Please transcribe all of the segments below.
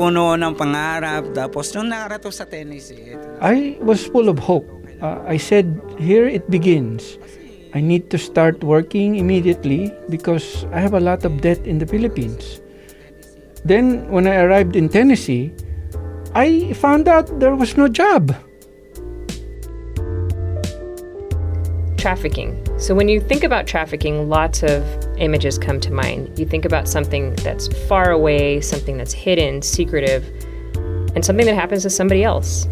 puno ng pangarap. Tapos nung nakarato sa tennis, I was full of hope. I said, here it begins. I need to start working immediately because I have a lot of debt in the Philippines. Then, when I arrived in Tennessee, I found out there was no job. Trafficking. So when you think about trafficking, lots of images come to mind. You think about something that's far away, something that's hidden, secretive, and something that happens to somebody else.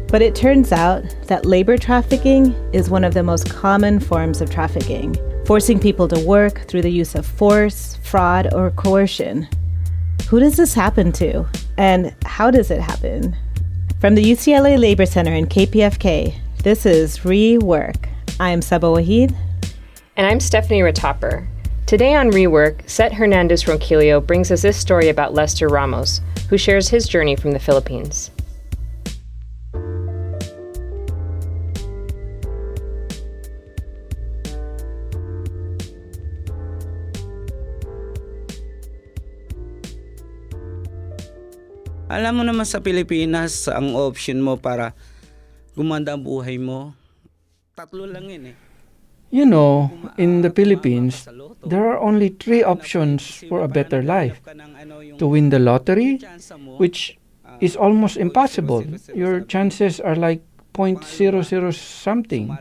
But it turns out that labor trafficking is one of the most common forms of trafficking, forcing people to work through the use of force, fraud, or coercion. Who does this happen to? And how does it happen? From the UCLA Labor Center in KPFK, this is Rework. I'm Saba Wahid. And I'm Stephanie Ratapper. Today on Rework, Seth Hernandez Ronquillo brings us this story about Lester Ramos, who shares his journey from the Philippines. alam mo naman sa Pilipinas, ang option mo para gumanda ang buhay mo, tatlo lang yun eh. You know, in the Philippines, there are only 3 options for a better life. To win the lottery, which is almost impossible. Your chances are like 0.00 something.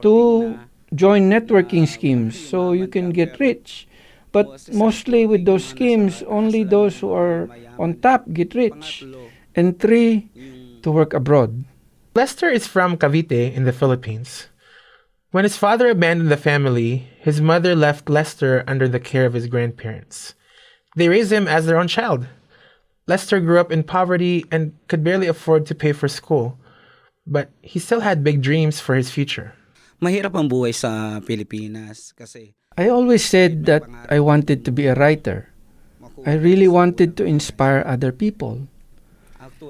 To join networking schemes so you can get rich. But mostly with those schemes, only those who are on top get rich. And 3, to work abroad. Lester is from Cavite in the Philippines. When his father abandoned the family, his mother left Lester under the care of his grandparents. They raised him as their own child. Lester grew up in poverty and could barely afford to pay for school, but he still had big dreams for his future. Mahirap ang buhay sa Pilipinas kasi I always said that I wanted to be a writer. I really wanted to inspire other people.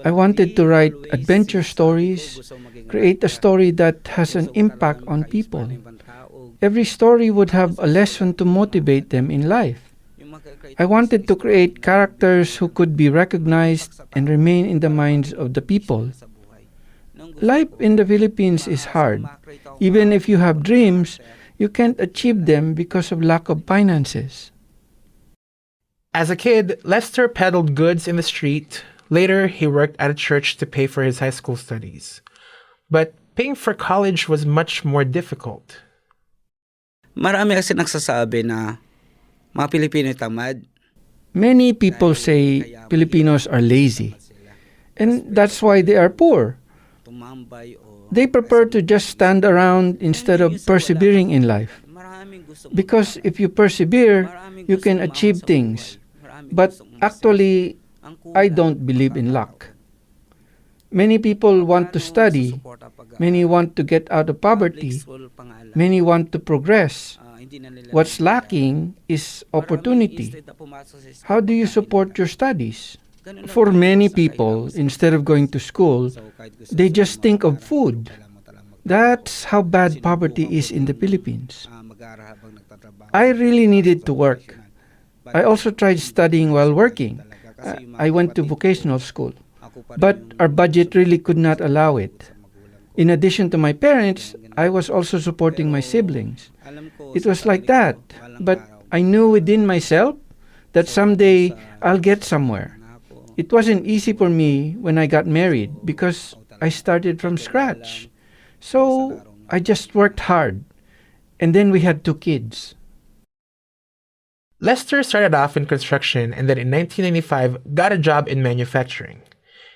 I wanted to write adventure stories, create a story that has an impact on people. Every story would have a lesson to motivate them in life. I wanted to create characters who could be recognized and remain in the minds of the people. Life in the Philippines is hard. Even if you have dreams, you can't achieve them because of lack of finances. As a kid, Lester peddled goods in the street. Later, he worked at a church to pay for his high school studies. But paying for college was much more difficult. marami kasi nagsasabi na mga Pilipino tamad. Many people say Filipinos are lazy, and that's why they are poor. They prefer to just stand around instead of persevering in life. Because if you persevere, you can achieve things. But actually, I don't believe in luck. Many people want to study. Many want to get out of poverty. Many want to progress. What's lacking is opportunity. How do you support your studies? For many people, instead of going to school, they just think of food. That's how bad poverty is in the Philippines. I really needed to work. I also tried studying while working. I went to vocational school. But our budget really could not allow it. In addition to my parents, I was also supporting my siblings. It was like that. But I knew within myself that someday I'll get somewhere. It wasn't easy for me when I got married because I started from scratch. So I just worked hard. And then we had 2 kids. Lester started off in construction and then in 1995 got a job in manufacturing.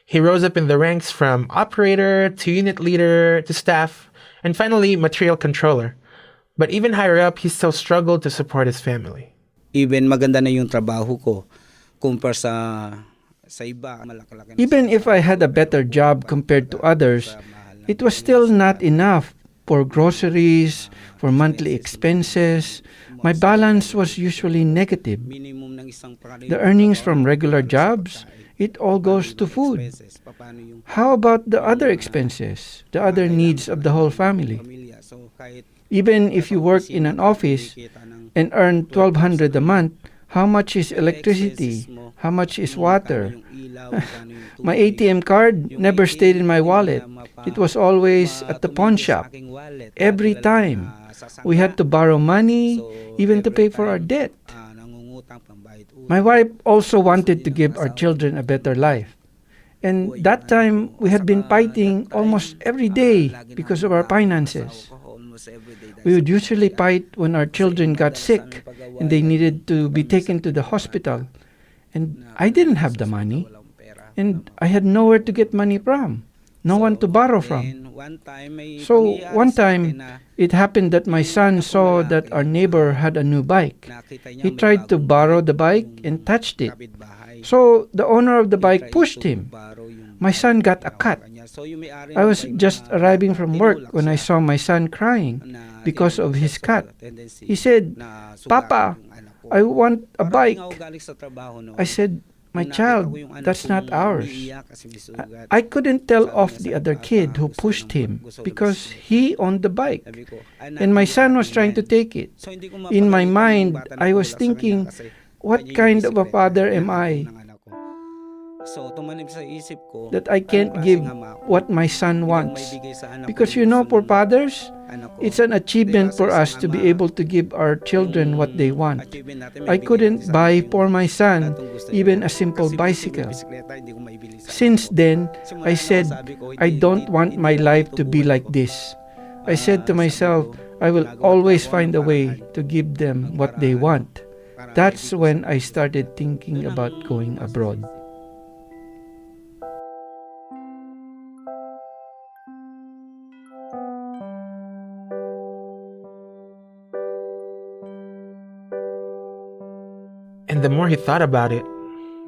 He rose up in the ranks from operator to unit leader to staff and finally material controller. But even higher up, he still struggled to support his family. Even maganda na yung trabaho ko compare sa iba. Even if I had a better job compared to others, it was still not enough for groceries, for monthly expenses. My balance was usually negative. The earnings from regular jobs, it all goes to food. How about the other expenses, the other needs of the whole family? Even if you work in an office and earn $1,200 a month, How much is electricity? How much is water? My ATM card never stayed in my wallet. It was always at the pawn shop. Every time. We had to borrow money, even to pay for our debt. My wife also wanted to give our children a better life. And that time, we had been fighting almost every day because of our finances. We would usually fight when our children got sick and they needed to be taken to the hospital. And I didn't have the money. And I had nowhere to get money from. No one to borrow from. So one time, it happened that my son saw that our neighbor had a new bike. He tried to borrow the bike and touched it. So the owner of the bike pushed him. My son got a cut. I was just arriving from work when I saw my son crying because of his cut. He said, "Papa, I want a bike." I said, "My child, that's not ours." I couldn't tell off the other kid who pushed him because he owned the bike. And my son was trying to take it. In my mind, I was thinking, what kind of a father am I that I can't give what my son wants? Because for fathers, it's an achievement for us to be able to give our children what they want. I couldn't buy for my son even a simple bicycle. Since then, I said, I don't want my life to be like this. I said to myself, I will always find a way to give them what they want. That's when I started thinking about going abroad. And the more he thought about it,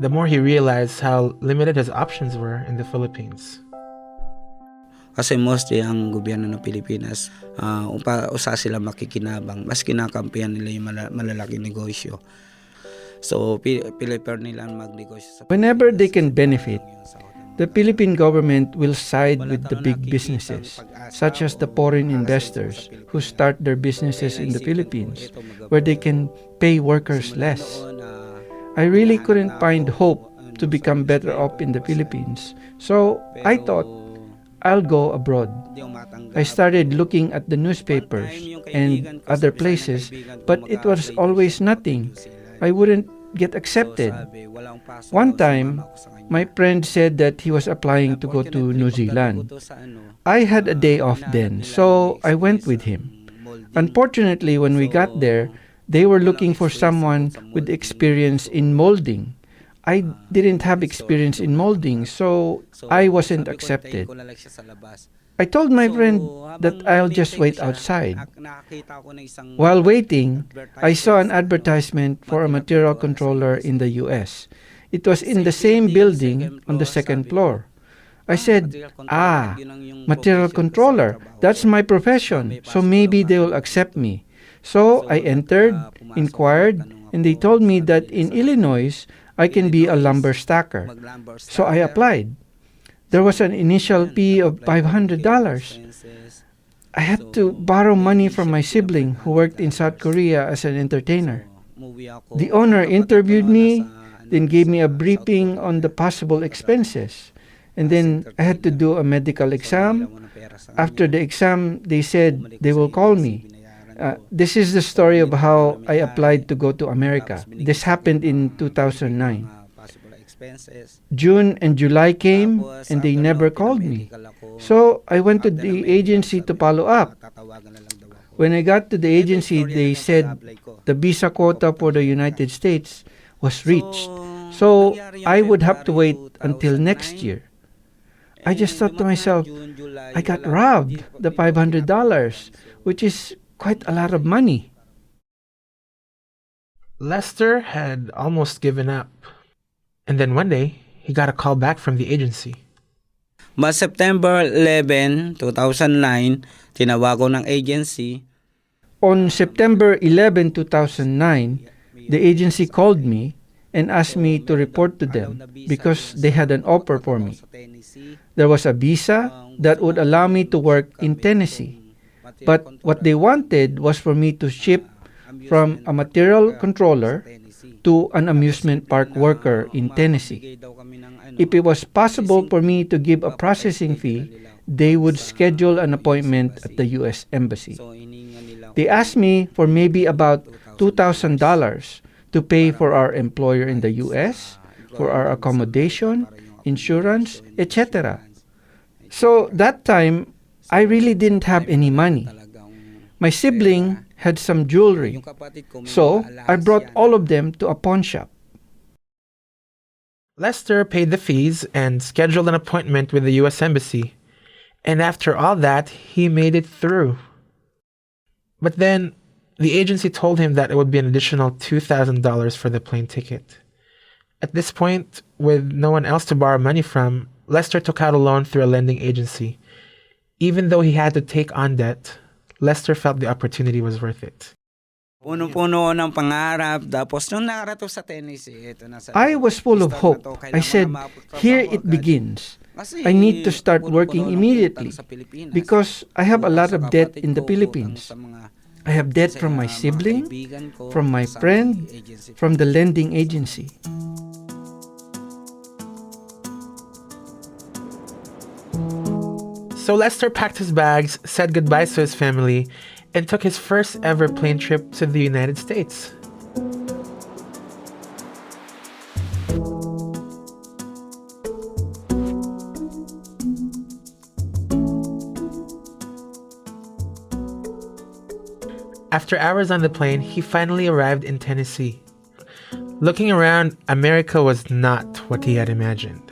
the more he realized how limited his options were in the Philippines. Kasi mostly ang gobyerno ng Pilipinas, usa sila makikinabang, mas kinakampihan nila yung malalaking negosyo. So, prefer nila magnegosyo. Whenever they can benefit, the Philippine government will side with the big businesses, such as the foreign investors who start their businesses in the Philippines, where they can pay workers less. I really couldn't find hope to become better off in the Philippines, so I thought, I'll go abroad. I started looking at the newspapers and other places, but it was always nothing. I wouldn't get accepted. One time, my friend said that he was applying to go to New Zealand. I had a day off then, so I went with him. Unfortunately, when we got there, they were looking for someone with experience in molding. I didn't have experience in molding, so I wasn't accepted. I told my friend that I'll just wait outside. While waiting, I saw an advertisement for a material controller in the US. It was in the same building on the second floor. I said, material controller, that's my profession, so maybe they will accept me. So I entered, inquired, and they told me that in Illinois, I can be a lumber stacker. So I applied. There was an initial fee of $500. I had to borrow money from my sibling who worked in South Korea as an entertainer. The owner interviewed me, then gave me a briefing on the possible expenses. And then I had to do a medical exam. After the exam, they said they will call me. This is the story of how I applied to go to America. This happened in 2009. June and July came and they never called me. So I went to the agency to follow up. When I got to the agency, they said the visa quota for the United States was reached. So I would have to wait until next year. I just thought to myself, I got robbed the $500, which is quite a lot of money. Lester had almost given up. And then one day, he got a call back from the agency. But September 11, 2009, tinawag ko ng agency. On September 11, 2009, the agency called me and asked me to report to them because they had an offer for me. There was a visa that would allow me to work in Tennessee. But what they wanted was for me to ship from a material controller to an amusement park worker in Tennessee. If it was possible for me to give a processing fee, they would schedule an appointment at the U.S. Embassy. They asked me for maybe about $2,000 to pay for our employer in the U.S., for our accommodation, insurance, etc. So that time, I really didn't have any money. My sibling had some jewelry, so I brought all of them to a pawn shop. Lester paid the fees and scheduled an appointment with the U.S. Embassy. And after all that, he made it through. But then, the agency told him that it would be an additional $2,000 for the plane ticket. At this point, with no one else to borrow money from, Lester took out a loan through a lending agency. Even though he had to take on debt, Lester felt the opportunity was worth it. Puno-puno ng pangarap. Tapos nung nakarating sa Tennessee, ito na sa... I was full of hope. I said, here it begins. I need to start working immediately because I have a lot of debt in the Philippines. I have debt from my sibling, from my friend, from the lending agency. So Lester packed his bags, said goodbye to his family, and took his first ever plane trip to the United States. After hours on the plane, he finally arrived in Tennessee. Looking around, America was not what he had imagined.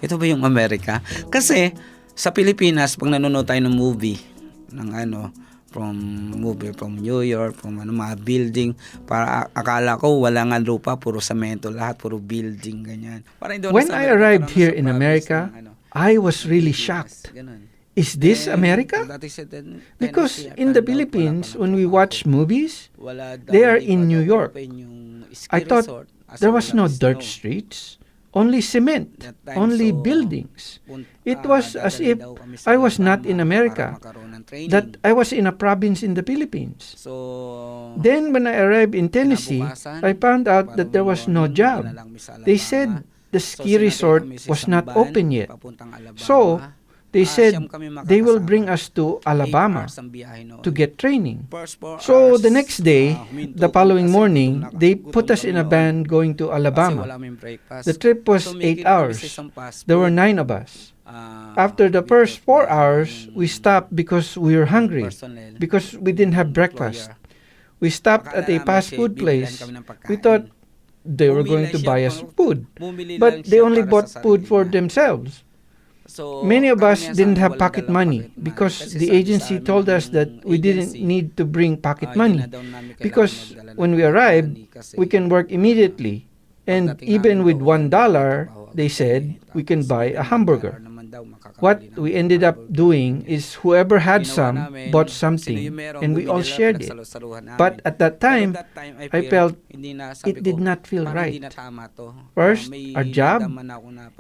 Ito ba yung Amerika? Kasi sa Pilipinas, pag nanonood tayo ng movie, from New York, from mga building, para akala ko wala nga lupa, puro semento, lahat puro building, ganyan. When I arrived here in America, I was really shocked. Is this America? Because in the Philippines, when we watch movies, they are in New York. I thought there was no dirt streets, only cement, only buildings. It was as if I was not in America, that I was in a province in the Philippines. Then when I arrived in Tennessee, I found out that there was no job. They said the ski resort was not open yet. So they said they will bring us to Alabama to get training. So the next day, the following morning, they put us in a van going to Alabama. The trip was 8 hours. There were 9 of us. After the first 4 hours, we stopped because we were hungry, because we didn't have breakfast. We stopped at a fast food place. We thought they were going to buy us food, but they only bought food for themselves. Many of us didn't have pocket money because the agency told us that we didn't need to bring pocket money because when we arrived, we can work immediately. And even with $1, they said we can buy a hamburger. What we ended up doing is whoever had some bought something and we all shared it. But at that time, I felt it did not feel right. First, our job,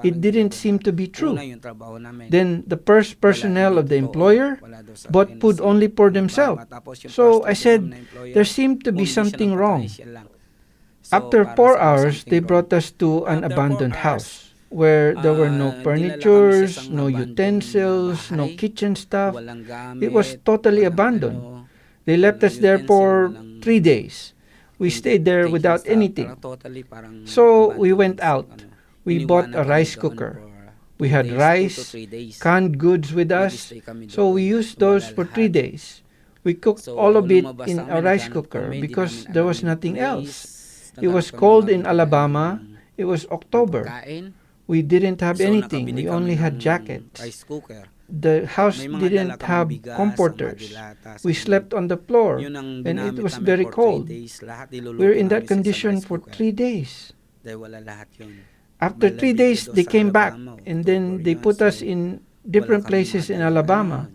it didn't seem to be true. Then the first personnel of the employer bought food only for themselves. So I said, there seemed to be something wrong. After 4 hours, they brought us to an abandoned house where there were no furnitures, no utensils, no kitchen stuff. It was totally abandoned. They left us there for 3 days. We stayed there without anything. So we went out. We bought a rice cooker. We had rice, canned goods with us, so we used those for 3 days. We cooked all of it in a rice cooker because there was nothing else. It was cold in Alabama. It was October. We didn't have anything. We only had jackets. The house didn't have comforters. We slept on the floor, and it was very cold. We were in that condition for 3 days. After 3 days, they came back, and then they put us in different places in Alabama.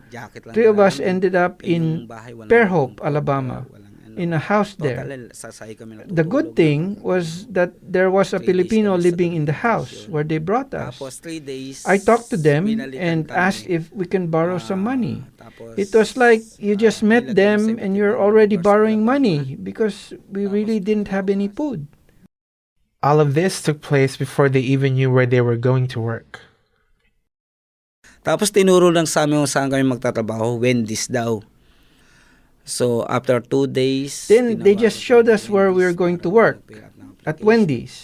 3 of us ended up in Fairhope, Alabama. in a house there. Total, sasay kami The good natutulog. thing was that there was a 3 days Filipino kami sa living in the house vacation. where they brought us. Tapos 3 days, I talked to them binalikan and kami. asked if we can borrow some money. Tapos, It was like you just met nilagay them sa and you're 50 already dollars borrowing sa money because we really didn't have any food. All of this took place before they even knew where they were going to work. Tapos tinuro lang sa amin kung saan kami magtatrabaho, Wendy's daw. So after 2 days, Then they tinawagan just showed kami us where we were Wendy's going para to work, mag-fill up ng at application. Wendy's.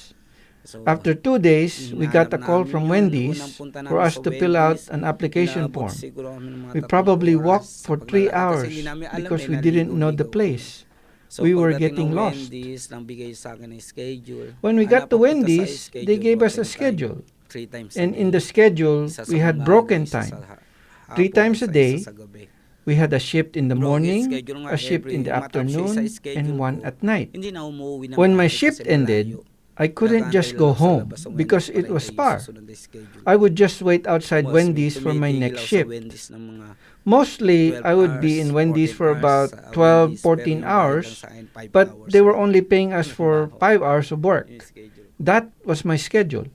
So, After 2 days, we got a hinahanap call namin from yun. Wendy's Unang punta for namin us sa to fill out Wendy's, an application inabot form. siguro kami ng mga We 3 probably oras walked sa for 3 paglalakad hours kasi hindi namin alam because eh, we didn't know the naligaw-ligaw place. kami. So, We were pagdating getting ng lost. Wendy's, nang bigay sa akin ng schedule. When we Ang got to napapunta sa Wendy's, schedule they gave ko, us a 10 times, schedule. 3 times a And day. in the schedule, Isa sa we had umaga, broken isa sa time. hapon, 3 times a isa day, sa gabi. we had a shift in the Bro, morning, schedule nga a shift in the matapos yung afternoon, isa schedule and one ko, at night. Hindi na umuwi ng When my maaga shift kasi ended, malayo. I couldn't Nag-aantay just lang go ako sa home labas ng because Wendy's it para was hintayin far. yung susunod na schedule. I would just wait outside Tapos, Wendy's for my tumitigil next ako sa shift. Wendy's ng mga Mostly, 12 I would be hours, in Wendy's 14 for about hours sa 12, Wendy's, pero 14 yung bayad lang hours, sa akin, 5 but hours they were lang. only paying us for 5 hours of work. Yung schedule. That was my schedule.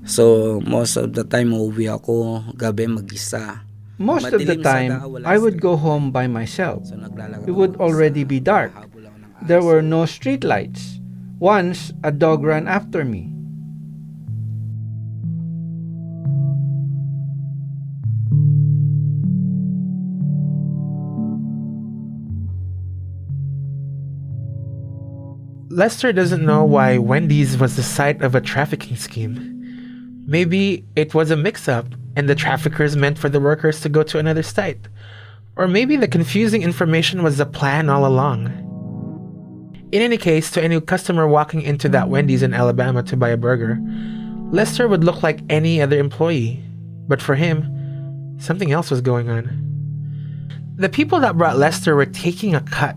So, most of the time, uuwi ako, gabi mag-isa. Most of the Madilim sa time, daan, wala I would street. go home by myself. So, naglalakad It would ako already mag-isa, be dark. hahabol ako ng There were aso. no street lights. Once, a dog ran after me. Lester doesn't know why Wendy's was the site of a trafficking scheme. Maybe it was a mix-up and the traffickers meant for the workers to go to another site. Or maybe the confusing information was the plan all along. In any case, to any customer walking into that Wendy's in Alabama to buy a burger, Lester would look like any other employee. But for him, something else was going on. The people that brought Lester were taking a cut.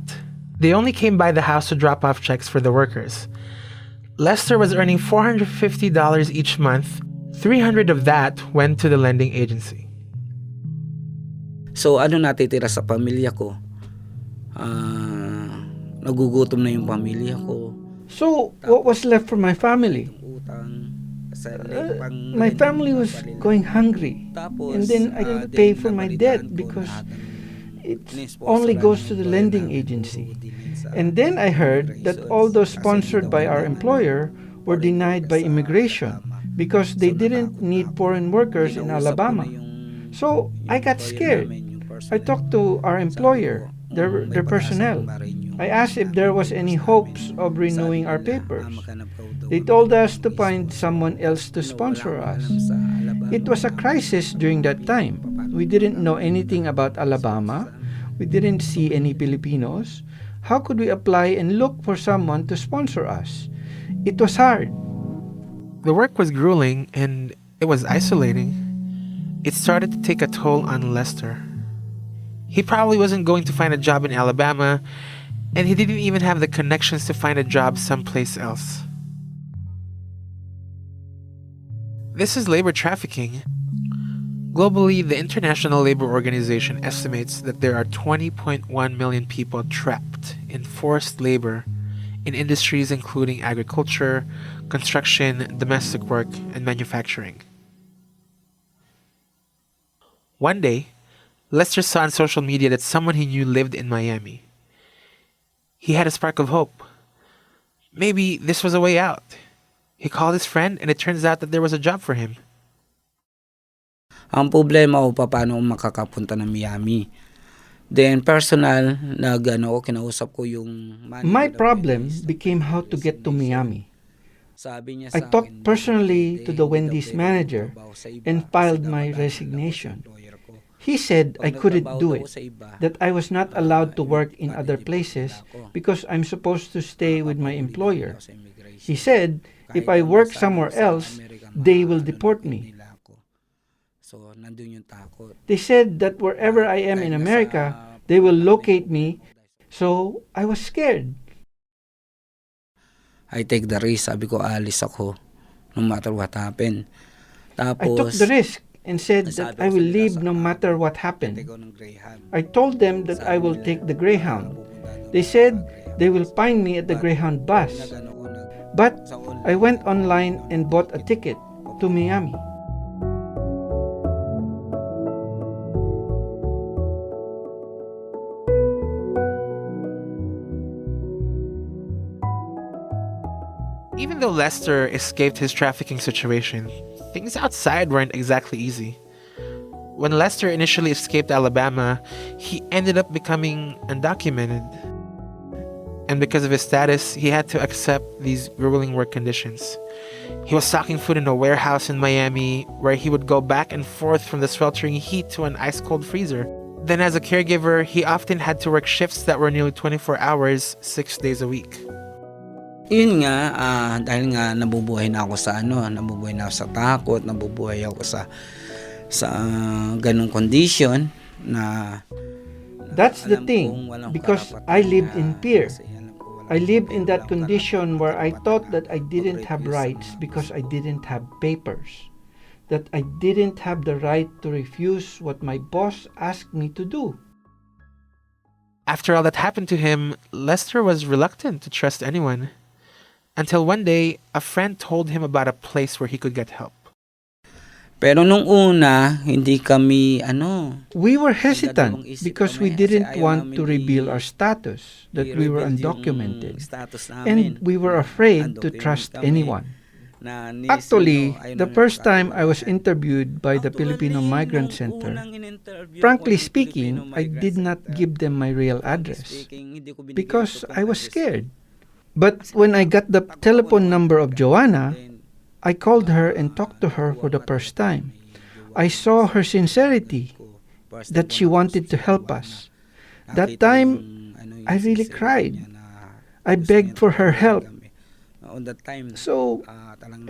They only came by the house to drop off checks for the workers. Lester was earning $450 each month. 300 of that went to the lending agency. So, ano natitira sa pamilya ko? Nagugutom na yung pamilya ko. So, what was left for my family? Utang. My family was going hungry. Tapos, And then I couldn't pay for my debt because it only goes to the lending agency. And then I heard that all those sponsored by our employer were denied by immigration because they didn't need foreign workers in Alabama. So I got scared. I talked to our employer, their personnel. I asked if there was any hopes of renewing our papers. They told us to find someone else to sponsor us. It was a crisis during that time. We didn't know anything about Alabama. We didn't see any Filipinos. How could we apply and look for someone to sponsor us? It was hard. The work was grueling and it was isolating. It started to take a toll on Lester. He probably wasn't going to find a job in Alabama, and he didn't even have the connections to find a job someplace else. This is labor trafficking. Globally, the International Labor Organization estimates that there are 20.1 million people trapped in forced labor in industries including agriculture, construction, domestic work, and manufacturing. One day, Lester saw on social media that someone he knew lived in Miami. He had a spark of hope. Maybe this was a way out. He called his friend, and it turns out that there was a job for him. Ang problema ko paano makakapunta ng Miami. Then personal, kinausap ko yung My problem became how to get to Miami. Sabi niya I sa talked akin, personally to the hindi daw Wendy's pwede manager magtrabaho sa iba and kasi filed dapat my dadalhin ako resignation. sa employer ko. He said I Pag couldn't nagtrabaho do daw it, ako sa iba, that I was not allowed to work in other i-deport places nila ako. because I'm supposed to stay with my Papahuli employer. nila ako sa immigration. He said if I Kahit work naman somewhere sa else, Amerika, they will deport lupit me. nila ako. So, nandun yung takot. They said that wherever I am in America, they will locate me. So I was scared. I take the risk. Sabi ko, alis ako. No matter what happen. I Tapos, took the risk and said that I will leave no matter what happened. I told them that I will take the Greyhound. They said they will find me at the Greyhound bus. But I went online and bought a ticket to Miami. Even though Lester escaped his trafficking situation, things outside weren't exactly easy. When Lester initially escaped Alabama, he ended up becoming undocumented. And because of his status, he had to accept these grueling work conditions. He was stocking food in a warehouse in Miami, where he would go back and forth from the sweltering heat to an ice-cold freezer. Then as a caregiver, he often had to work shifts that were nearly 24 hours, 6 days a week. Yun nga, dahil nga nabubuhay na ako sa nabubuhay na ako sa takot, nabubuhay ako sa ganung condition na That's the thing, because I lived in fear. I lived in that condition where I thought that I didn't have rights because I didn't have papers, that I didn't have the right to refuse what my boss asked me to do. After all that happened to him, Lester was reluctant to trust anyone. Until one day, a friend told him about a place where he could get help. Pero nung una, hindi kami We were hesitant because we didn't want to reveal our status, that we were undocumented, and we were afraid to trust anyone. Actually, the first time I was interviewed by the Filipino Migrant Center, frankly speaking, I did not give them my real address because I was scared. But when I got the telephone number of Joanna, I called her and talked to her for the first time. I saw her sincerity, that she wanted to help us. That time, I really cried. I begged for her help. So,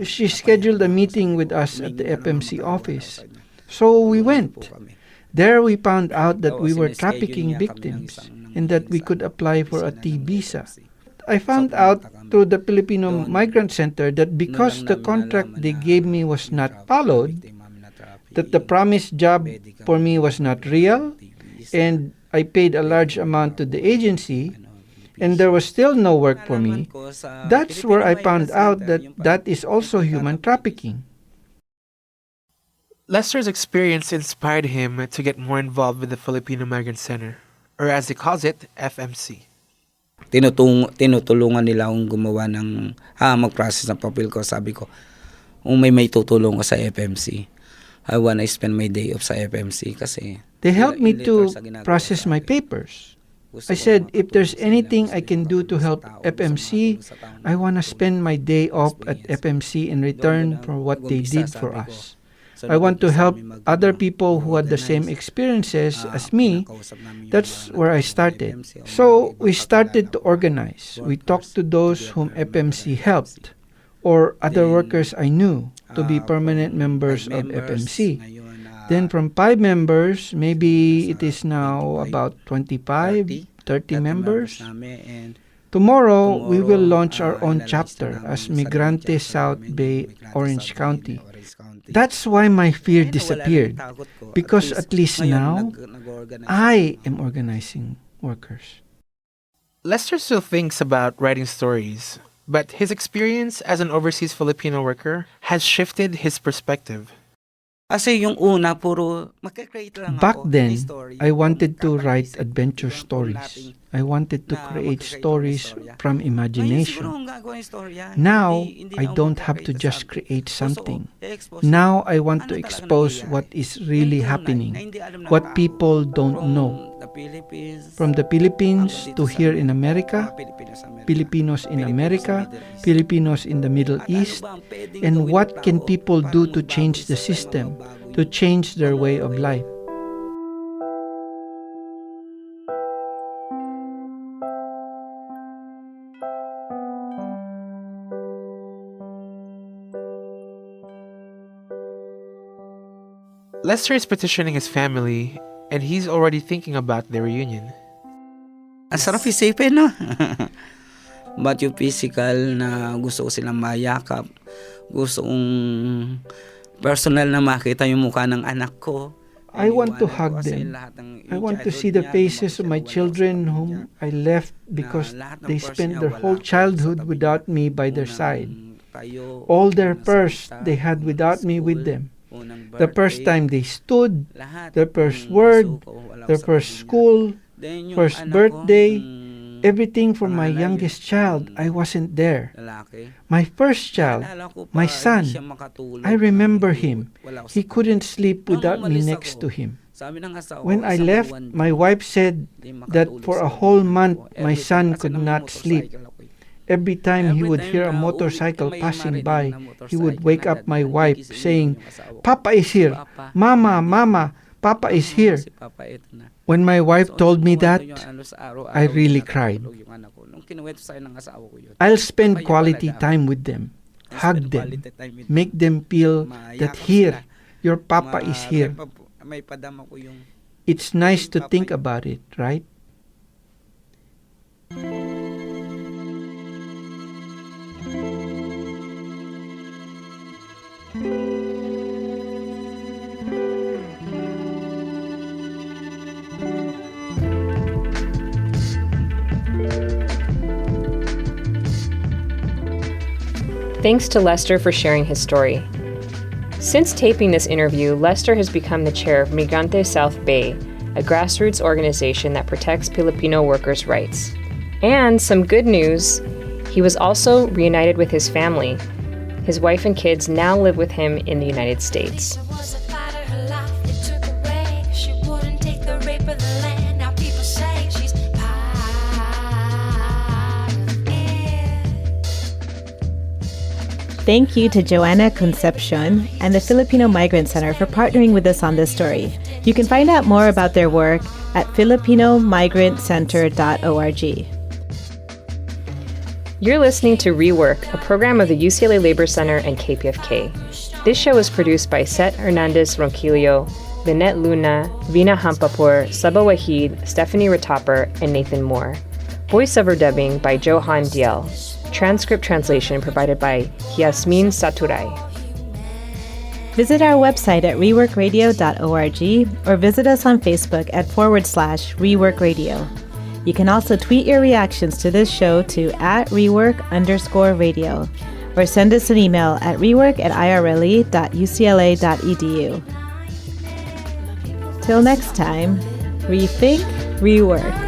she scheduled a meeting with us at the FMC office. So we went. There we found out that we were trafficking victims and that we could apply for a T visa. I found out through the Filipino Migrant Center that because the contract they gave me was not followed, that the promised job for me was not real, and I paid a large amount to the agency, and there was still no work for me. That's where I found out that that is also human trafficking. Lester's experience inspired him to get more involved with the Filipino Migrant Center, or as he calls it, FMC. Tinutulungan nila akong gumawa ng mag-process ng papel ko. Sabi ko, may tutulong ko sa FMC. I wanna spend my day off sa FMC kasi they helped me to process my papers. I said, if there's anything I can do to help FMC, I wanna spend my day off at FMC in return for what they did for us. I want to help other people who had the same experiences as me. That's where I started. So we started to organize. We talked to those whom FMC helped or other workers I knew to be permanent members of FMC. Then from 5 members, maybe it is now about 25, 30 members. Tomorrow, we will launch our own chapter as Migrante South Bay, Orange County. That's why my fear disappeared, because at least now, I am organizing workers. Lester still thinks about writing stories, but his experience as an overseas Filipino worker has shifted his perspective. Kasi yung una, puro magka-create lang Back ako then, ng story. I wanted to write adventure stories. I wanted to create stories from imagination. Now, I don't have to just create something. Now, I want to expose what is really happening, what people don't know. From the Philippines to here in America, Filipinos in America, Filipinos in the Middle East, and what can people do to change the system, to change their way of life. Lester is petitioning his family, and he's already thinking about their reunion. Ang sarap isipin, no? But yung physical na gusto ko silang mayakap, gusto kong personal na makita yung mukha ng anak ko. I want to Iniwanan ko hug kasi them. lahat ng I want to childhood see the niya, faces lumaki of siya, my wala children ako sa whom kanya. I left because lahat ng they purse spent niya, their wala whole ako sa childhood tabi without niya. me by their Unang side. tayo, All their unang purse salita, they had unang without me with school, them. unang The first birthday, time they stood, lahat. their first Yung word, isuko, wala ako their sa first tabi niya. school, Then yung first anak ko, birthday, yung everything for my panganay, youngest yung child, I wasn't there. lalaki. My first child, Naalala ko pa, my hindi son, siya makatulog I remember him. wala ako sa He tabi. couldn't sleep Nung without me umalis next ako, to him. sabi ng asawa ko, When I isang left, buwan my daw, wife said hindi that makatulog for sa a whole ulo month, ko. my Every son time, kasi could nang not sleep. motorcycle ako eh. Every time he Every would time hear a na motorcycle may passing marinig by, na he would motorcycle wake na up my dadaan, wife gigisingin saying, yung asawa ko. "Papa is here. Papa, Mama, Mama, Papa is here." Si Papa ito na. When my wife So, told me kinuwento that, yung ano sa araw-araw, I really yung cried. natutulog yung anak ko. Nung kinuwento sa akin ng asawa ko yun, I'll spend Kayo quality talaga. time with them, I hug spend them, quality time with make them feel that Mayakap here, sila. your Papa is here. May padama ko yung It's nice to Papa think yun. about it, right? Thanks to Lester for sharing his story. Since taping this interview, Lester has become the chair of Migrante South Bay, a grassroots organization that protects Filipino workers' rights. And some good news, he was also reunited with his family. His wife and kids now live with him in the United States. Was a fighter, her life they took away. She wouldn't take the rape of the land. Now people say she's part of it. Thank you to Joanna Concepcion and the Filipino Migrant Center for partnering with us on this story. You can find out more about their work at filipinomigrantcenter.org. You're listening to Rework, a program of the UCLA Labor Center and KPFK. This show is produced by Seth Hernandez Ronquillo, Lynette Luna, Vina Hampapur, Saba Wahid, Stephanie Ratopper, and Nathan Moore. Voiceover dubbing by Johan Diel. Transcript translation provided by Yasmin Saturay. Visit our website at reworkradio.org or visit us on Facebook at /reworkradio. You can also tweet your reactions to this show to @rework_radio or send us an email at rework@irle.ucla.edu. Till next time, rethink, rework.